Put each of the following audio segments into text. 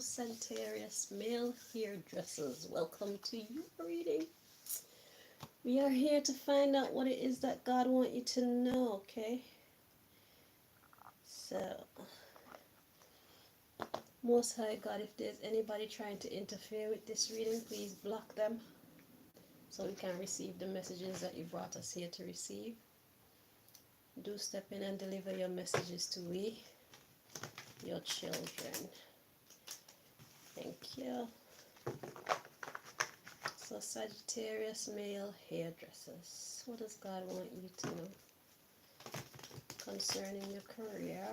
Sagittarius male hairdressers. Welcome to your reading. We are here to find out what it is that God wants you to know, okay? So, Most High God, if there's anybody trying to interfere with this reading, please block them so we can receive the messages that you brought us here to receive. Do step in and deliver your messages to we, your children. Thank you. So Sagittarius male hairdressers. What does God want you to know concerning your career?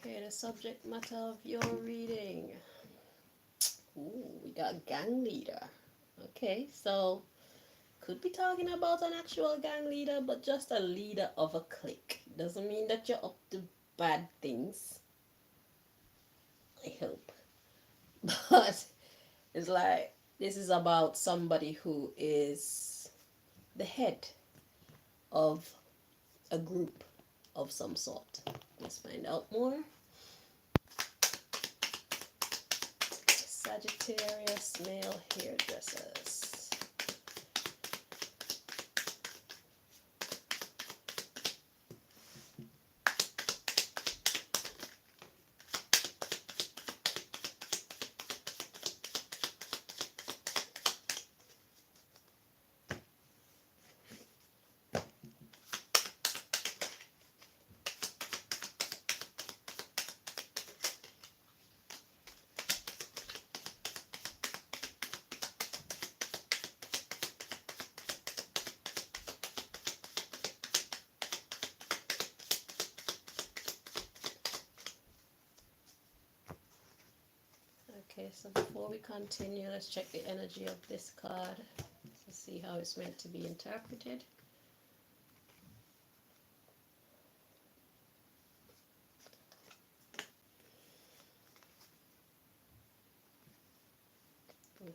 Okay, the subject matter of your reading. Ooh, we got gang leader. Okay, so could be talking about an actual gang leader, but just a leader of a clique. Doesn't mean that you're up to bad things. I hope. But it's like this is about somebody who is the head of a group of some sort. Let's find out more. Sagittarius male hairdressers. Okay, so before we continue, let's check the energy of this card to see how it's meant to be interpreted. Okay.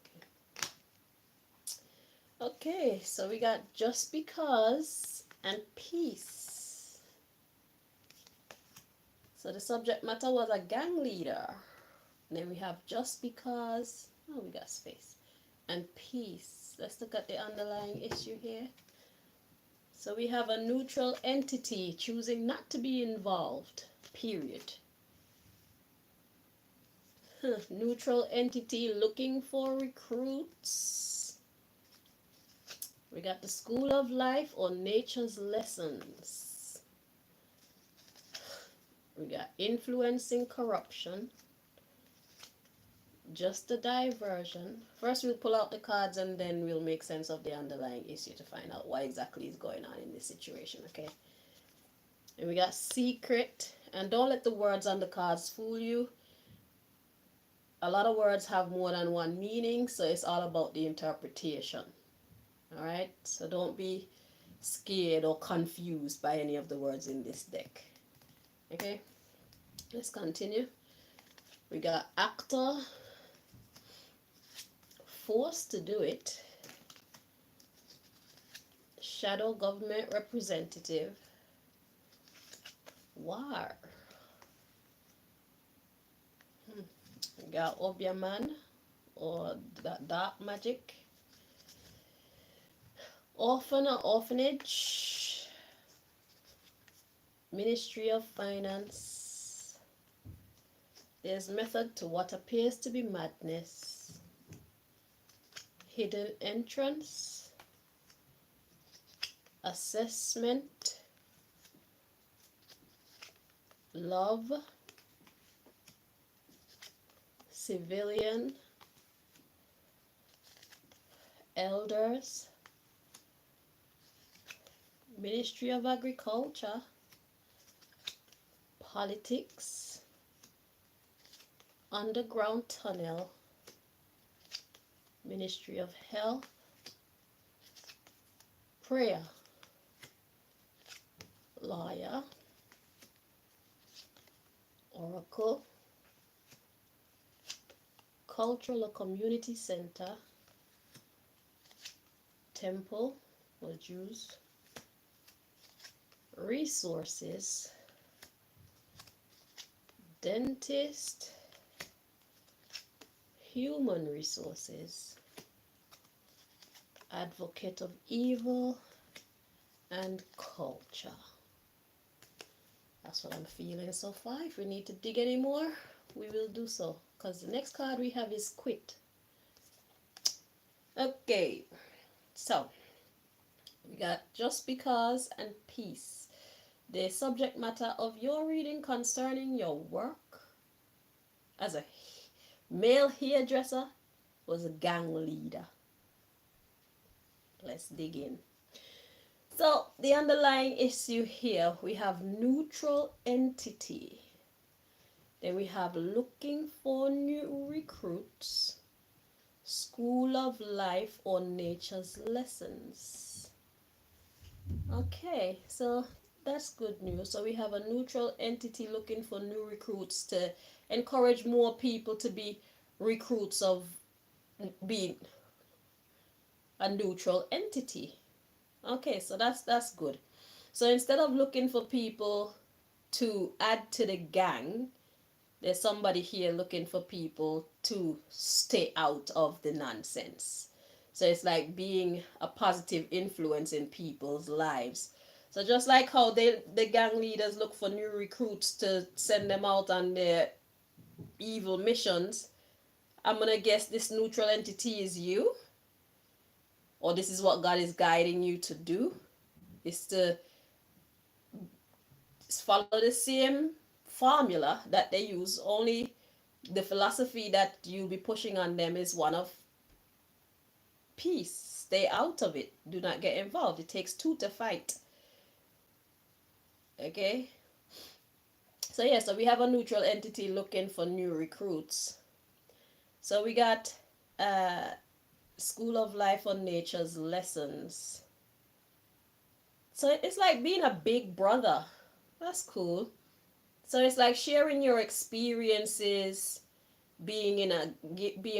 Okay, so we got just because and peace. So the subject matter was a gang leader. And then we have just because, oh, we got space, and peace. Let's look at the underlying issue here. So we have a neutral entity choosing not to be involved, period. Neutral entity looking for recruits. We got the school of life or nature's lessons. We got influencing corruption. Just a diversion. First we'll pull out the cards and then we'll make sense of the underlying issue to find out what exactly is going on in this situation, okay? And we got secret. And don't let the words on the cards fool you. A lot of words have more than one meaning, so it's all about the interpretation. Alright? So don't be scared or confused by any of the words in this deck. Okay? Let's continue. We got actor. Forced to do it. Shadow government representative. War. We got Obiaman or dark magic. Orphan or orphanage. Ministry of Finance. There's method to what appears to be madness. Hidden entrance, assessment, love, civilian, elders, Ministry of Agriculture, politics, underground tunnel, Ministry of Health, prayer, lawyer, oracle, cultural or community center, temple or Jews, resources, dentist, human resources, advocate of evil, and culture. That's what I'm feeling so far. If we need to dig any more, we will do so, because the next card we have is quit. Okay, so we got just because and peace. The subject matter of your reading concerning your work as a male hairdresser was a gang leader. Let's dig in. So the underlying issue here, we have neutral entity. Then we have looking for new recruits, school of life or nature's lessons. Okay, so that's good news. So we have a neutral entity looking for new recruits to encourage more people to be recruits of being a neutral entity. Okay, so that's good. So instead of looking for people to add to the gang, there's somebody here looking for people to stay out of the nonsense. So it's like being a positive influence in people's lives. So just like how the gang leaders look for new recruits to send them out on their evil missions, I'm going to guess this neutral entity is you. Or this is what God is guiding you to do. Is to follow the same formula that they use. Only the philosophy that you'll be pushing on them is one of peace. Stay out of it. Do not get involved. It takes two to fight. Okay? So yeah, so we have a neutral entity looking for new recruits. So we got uh, School of Life on Nature's Lessons. So it's like being a big brother. That's cool. So it's like sharing your experiences, being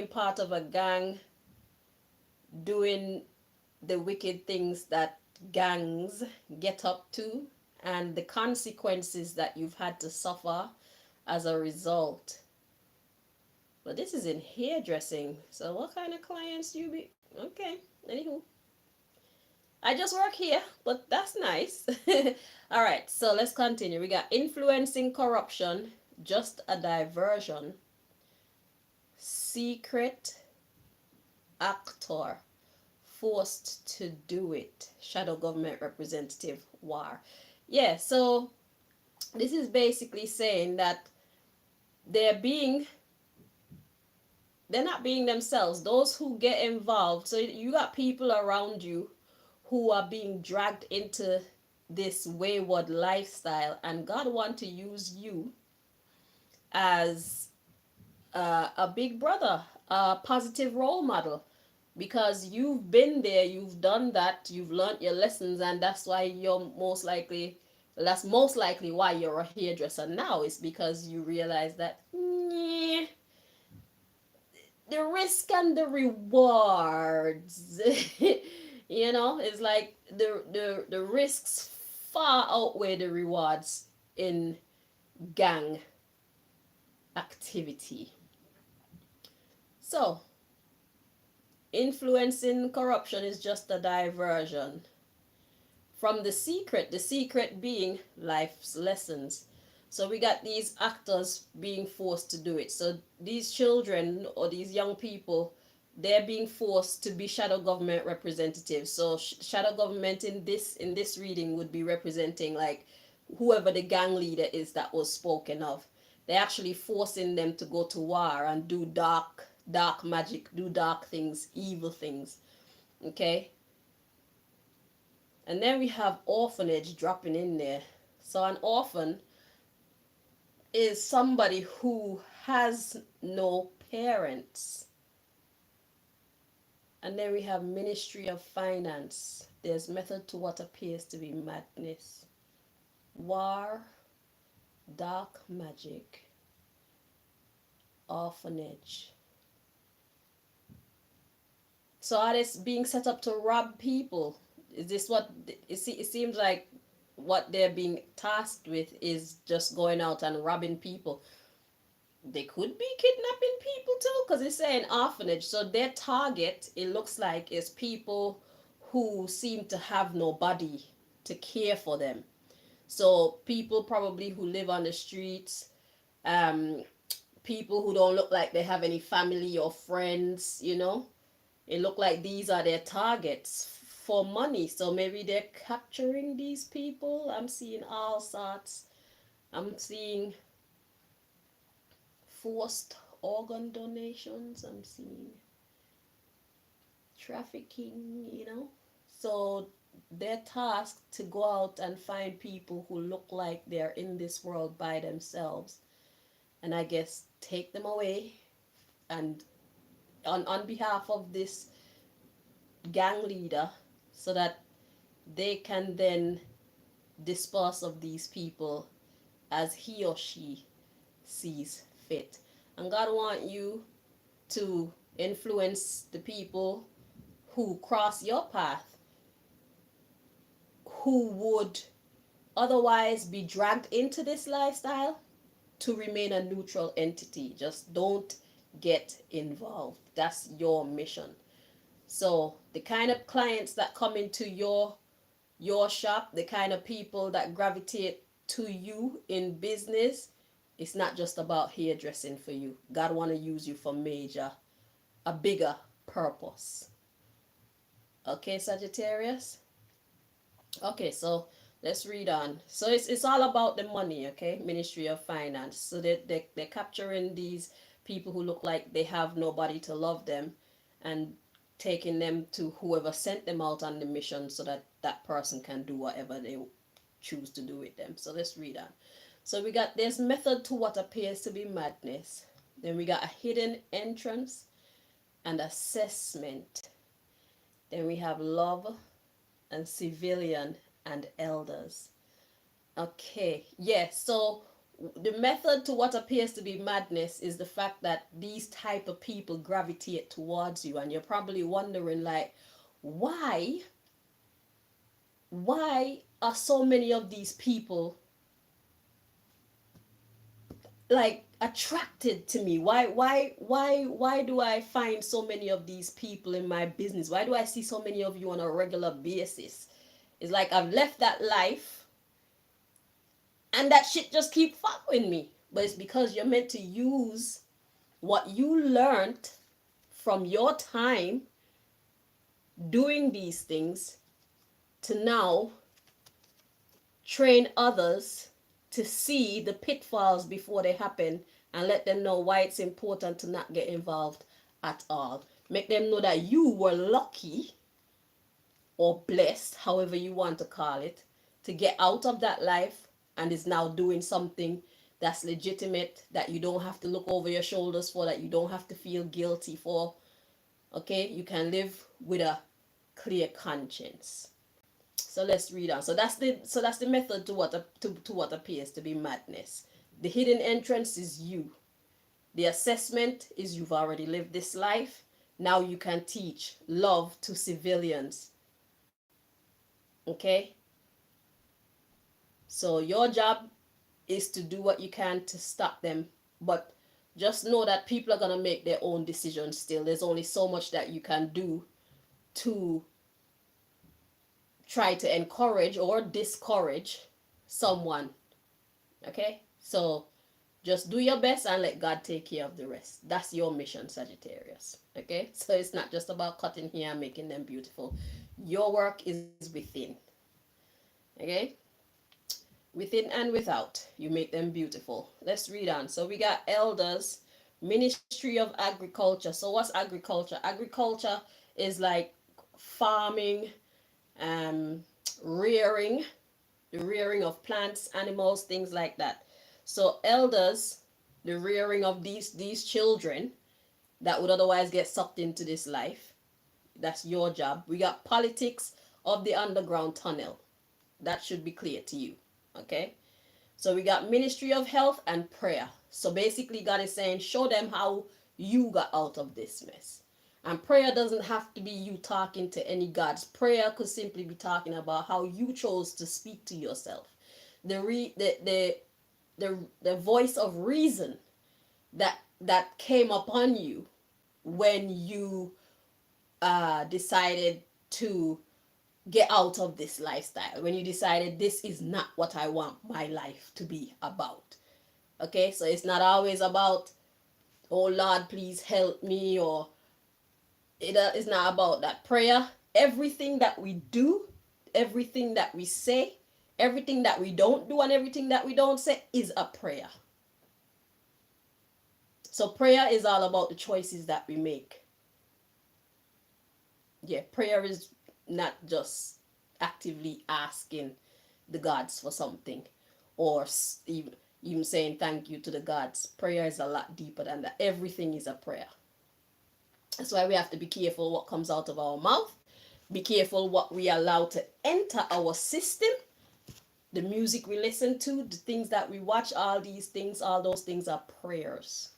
part of a gang, doing the wicked things that gangs get up to, and the consequences that you've had to suffer as a result. But this is in hairdressing. So what kind of clients you be? Okay. Anywho, I just work here, but that's nice. All right, so let's continue. We got influencing corruption, just a diversion, secret actor, forced to do it, shadow government representative, war. Yeah, so this is basically saying that they're being they're not being themselves. Those who get involved, so you got people around you who are being dragged into this wayward lifestyle, and God want to use you as a big brother, a positive role model, because you've been there, you've done that, you've learned your lessons, and that's why you're most likely that's most likely why you're a hairdresser now, is because you realize that the risk and the rewards it's like the risks far outweigh the rewards in gang activity. So influencing corruption is just a diversion from the secret being life's lessons. So we got these actors being forced to do it. So these children or these young people, they're being forced to be shadow government representatives. So shadow government in this reading would be representing like whoever the gang leader is that was spoken of. They're actually forcing them to go to war and do dark magic, do dark things, evil things. Okay? And then we have orphanage dropping in there. So an orphan is somebody who has no parents. And then we have Ministry of Finance. There's method to what appears to be madness. War, dark magic, orphanage. So are they being set up to rob people? Is this what it seems like? What they're being tasked with is just going out and robbing people. They could be kidnapping people too, because it's saying orphanage. So their target, it looks like, is people who seem to have nobody to care for them. So people probably who live on the streets, um, people who don't look like they have any family or friends. It look like these are their targets for money. So maybe they're capturing these people. I'm seeing all sorts. I'm seeing forced organ donations. I'm seeing trafficking. So they're tasked to go out and find people who look like they're in this world by themselves. And I guess take them away and on behalf of this gang leader, so that they can then dispose of these people as he or she sees fit. And God want you to influence the people who cross your path, who would otherwise be dragged into this lifestyle, to remain a neutral entity. Just don't get involved. That's your mission. So the kind of clients that come into your shop, the kind of people that gravitate to you in business, it's not just about hairdressing for you. God want to use you for a bigger purpose. Okay, Sagittarius? Okay, so let's read on. So it's all about the money, okay? Ministry of Finance. So they're capturing these people who look like they have nobody to love them, and taking them to whoever sent them out on the mission, so that that person can do whatever they choose to do with them. So let's read on. So we got, there's method to what appears to be madness. Then we got a hidden entrance and assessment. Then we have love and civilian and elders. Okay, yeah, so the method to what appears to be madness is the fact that these type of people gravitate towards you, and you're probably wondering like, why why are so many of these people like attracted to me? Why do I find so many of these people in my business? Why do I see so many of you on a regular basis? It's like I've left that life and that shit just keep following me. But it's because you're meant to use what you learned from your time doing these things to now train others to see the pitfalls before they happen and let them know why it's important to not get involved at all. Make them know that you were lucky or blessed, however you want to call it, to get out of that life and is now doing something that's legitimate, that you don't have to look over your shoulders for, that you don't have to feel guilty for. Okay, you can live with a clear conscience. So let's read on. So that's the method to what appears to be madness. The hidden entrance is you. The assessment is you've already lived this life. Now you can teach love to civilians. Okay? So your job is to do what you can to stop them, but just know that people are going to make their own decisions still. There's only so much that you can do to try to encourage or discourage someone. Okay? So just do your best and let God take care of the rest. That's your mission, Sagittarius. Okay? So it's not just about cutting hair and making them beautiful. Your work is within. Okay? Within and without, you make them beautiful. Let's read on. So we got elders, Ministry of Agriculture. So what's agriculture? Agriculture is like farming, rearing, the rearing of plants, animals, things like that. So elders, the rearing of these children that would otherwise get sucked into this life. That's your job. We got politics of the underground tunnel. That should be clear to you. Okay? So we got Ministry of Health and prayer. So basically God is saying, show them how you got out of this mess. And prayer doesn't have to be you talking to any gods. Prayer could simply be talking about how you chose to speak to yourself. The voice of reason that came upon you when you decided to get out of this lifestyle, when you decided this is not what I want my life to be about. Okay, so it's not always about, oh Lord, please help me, or it's not about that. Prayer, everything that we do, everything that we say, everything that we don't do, and everything that we don't say is a prayer. So prayer is all about the choices that we make. Yeah, prayer is not just actively asking the gods for something, or even saying thank you to the gods. Prayer is a lot deeper than that. Everything is a prayer. That's why we have to be careful what comes out of our mouth. Be careful what we allow to enter our system. The music we listen to, the things that we watch, all these things, all those things are prayers,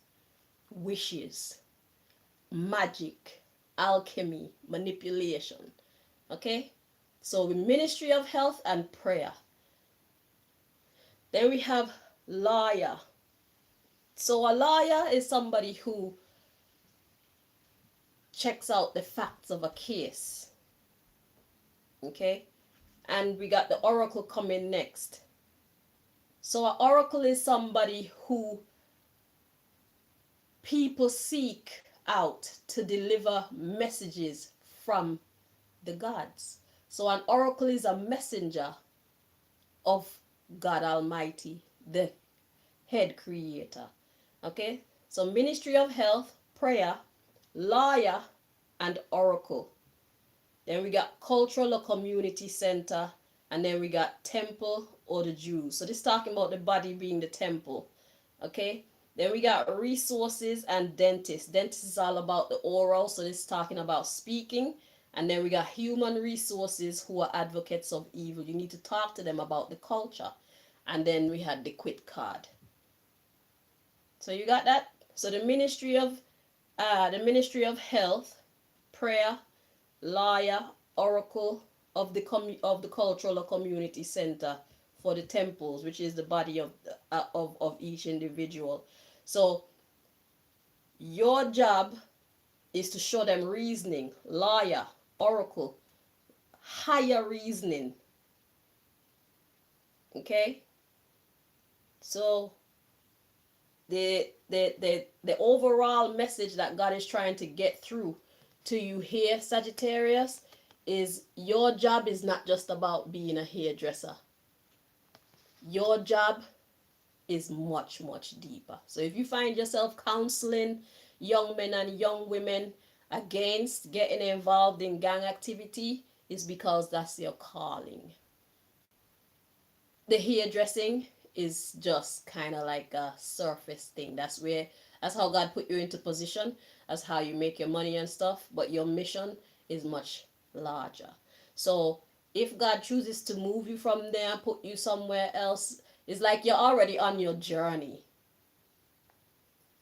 wishes, magic, alchemy, manipulation. Okay? So the Ministry of Health and prayer. Then we have lawyer. So a lawyer is somebody who checks out the facts of a case. Okay? And we got the oracle coming next. So an oracle is somebody who people seek out to deliver messages from the gods. So an oracle is a messenger of God Almighty, the head creator. Okay? So Ministry of Health, prayer, lawyer, and oracle. Then we got cultural or community center, and then we got temple or the Jews. So this is talking about the body being the temple. Okay? Then we got resources and dentist. Dentist is all about the oral, so this is talking about speaking. And then we got human resources who are advocates of evil. You need to talk to them about the culture. And then we had the quit card. So you got that? So the Ministry of Health, prayer, lawyer, oracle of the cultural or community center for the temples, which is the body of each individual. So your job is to show them reasoning, lawyer, oracle, higher reasoning. Okay? So the overall message that God is trying to get through to you here, Sagittarius, is your job is not just about being a hairdresser. Your job is much, much deeper. So if you find yourself counseling young men and young women against getting involved in gang activity, it's because that's your calling. The hairdressing is just kind of like a surface thing. That's how God put you into position. That's how you make your money and stuff. But your mission is much larger. So if God chooses to move you from there and put you somewhere else, it's like you're already on your journey.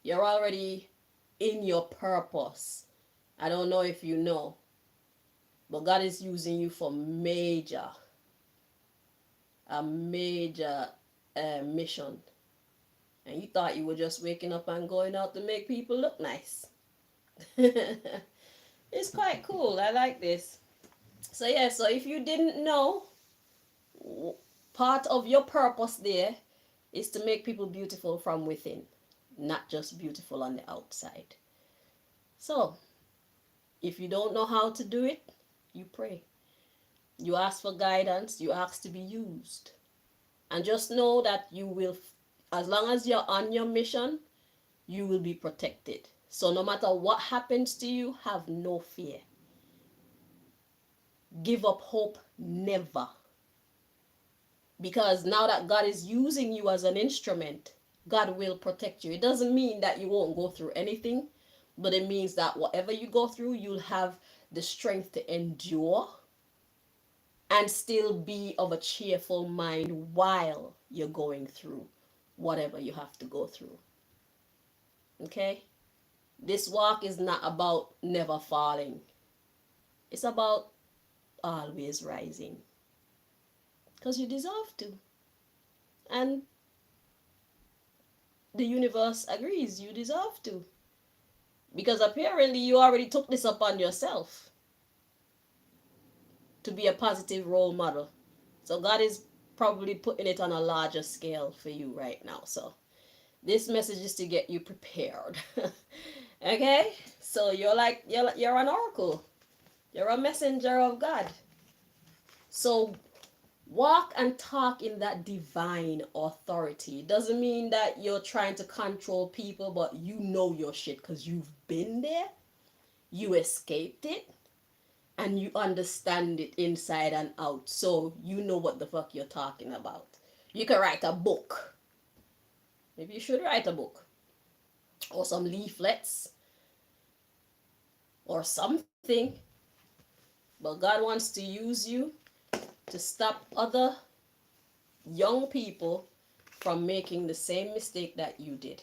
You're already in your purpose. I don't know if you know, but God is using you for a major mission. And you thought you were just waking up and going out to make people look nice. It's quite cool. I like this. So yeah, so if you didn't know, part of your purpose there is to make people beautiful from within, not just beautiful on the outside. So if you don't know how to do it, you pray. You ask for guidance, you ask to be used. And just know that you will, as long as you're on your mission, you will be protected. So no matter what happens to you, have no fear. Give up hope, never. Because now that God is using you as an instrument, God will protect you. It doesn't mean that you won't go through anything, but it means that whatever you go through, you'll have the strength to endure and still be of a cheerful mind while you're going through whatever you have to go through. Okay? This walk is not about never falling. It's about always rising. Because you deserve to. And the universe agrees you deserve to. Because apparently you already took this upon yourself to be a positive role model. So God is probably putting it on a larger scale for you right now. So this message is to get you prepared. Okay? So you're an oracle. You're a messenger of God. So walk and talk in that divine authority. It doesn't mean that you're trying to control people, but you know your shit because you've been there, you escaped it, and you understand it inside and out. So you know what the fuck you're talking about. You can write a book. Maybe you should write a book. Or some leaflets. Or something. But God wants to use you to stop other young people from making the same mistake that you did.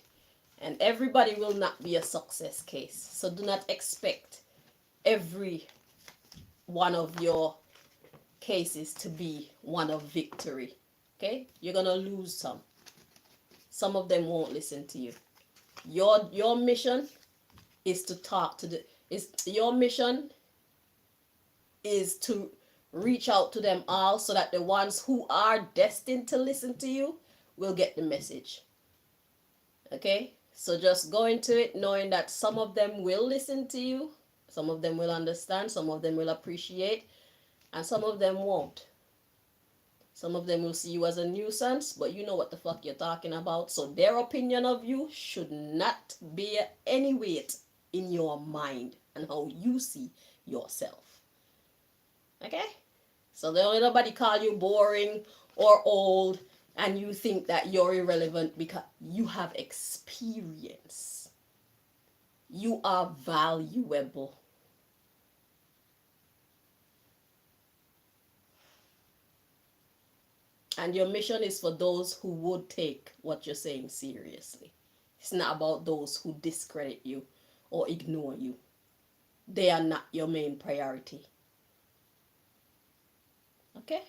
And everybody will not be a success case. So do not expect every one of your cases to be one of victory. Okay? You're going to lose some. Some of them won't listen to you. Your mission is to talk to your mission is to reach out to them all so that the ones who are destined to listen to you will get the message. Okay? So just go into it knowing that some of them will listen to you, some of them will understand, some of them will appreciate, and some of them won't. Some of them will see you as a nuisance, but you know what the fuck you're talking about. So their opinion of you should not bear any weight in your mind and how you see yourself. Okay? So don't let nobody call you boring or old. and you think that you're irrelevant because you have experience. You are valuable. And your mission is for those who would take what you're saying seriously. It's not about those who discredit you or ignore you. They are not your main priority. Okay?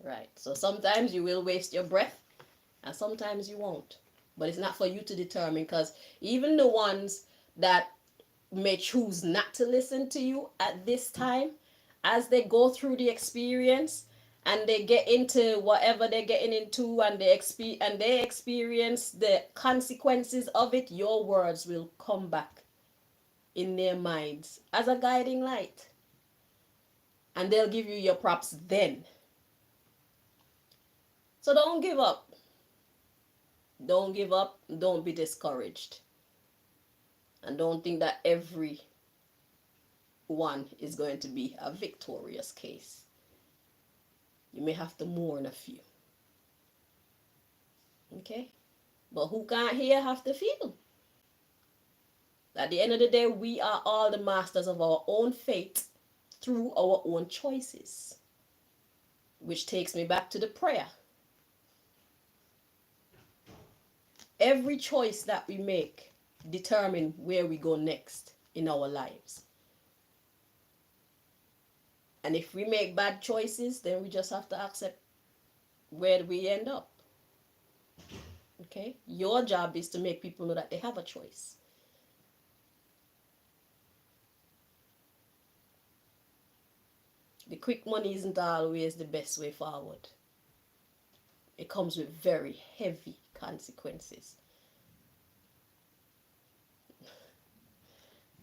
Right. So sometimes you will waste your breath and sometimes you won't. But it's not for you to determine, because even the ones that may choose not to listen to you at this time, as they go through the experience and they get into whatever they're getting into, and they experience the consequences of it, your words will come back in their minds as a guiding light, and they'll give you your props then. So don't give up. Don't give up. Don't be discouraged. And don't think that every one is going to be a victorious case. You may have to mourn a few. Okay? But who can't hear have to feel. At the end of the day, we are all the masters of our own fate through our own choices. Which takes me back to the prayer. Every choice that we make determines where we go next in our lives. And if we make bad choices, then we just have to accept where we end up. Okay? Your job is to make people know that they have a choice. The quick money isn't always the best way forward. It comes with very heavy consequences.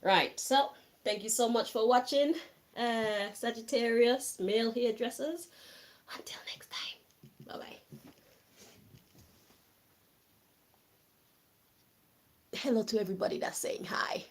Right, so thank you so much for watching, Sagittarius male hairdressers. Until next time, bye-bye. Hello to everybody that's saying hi.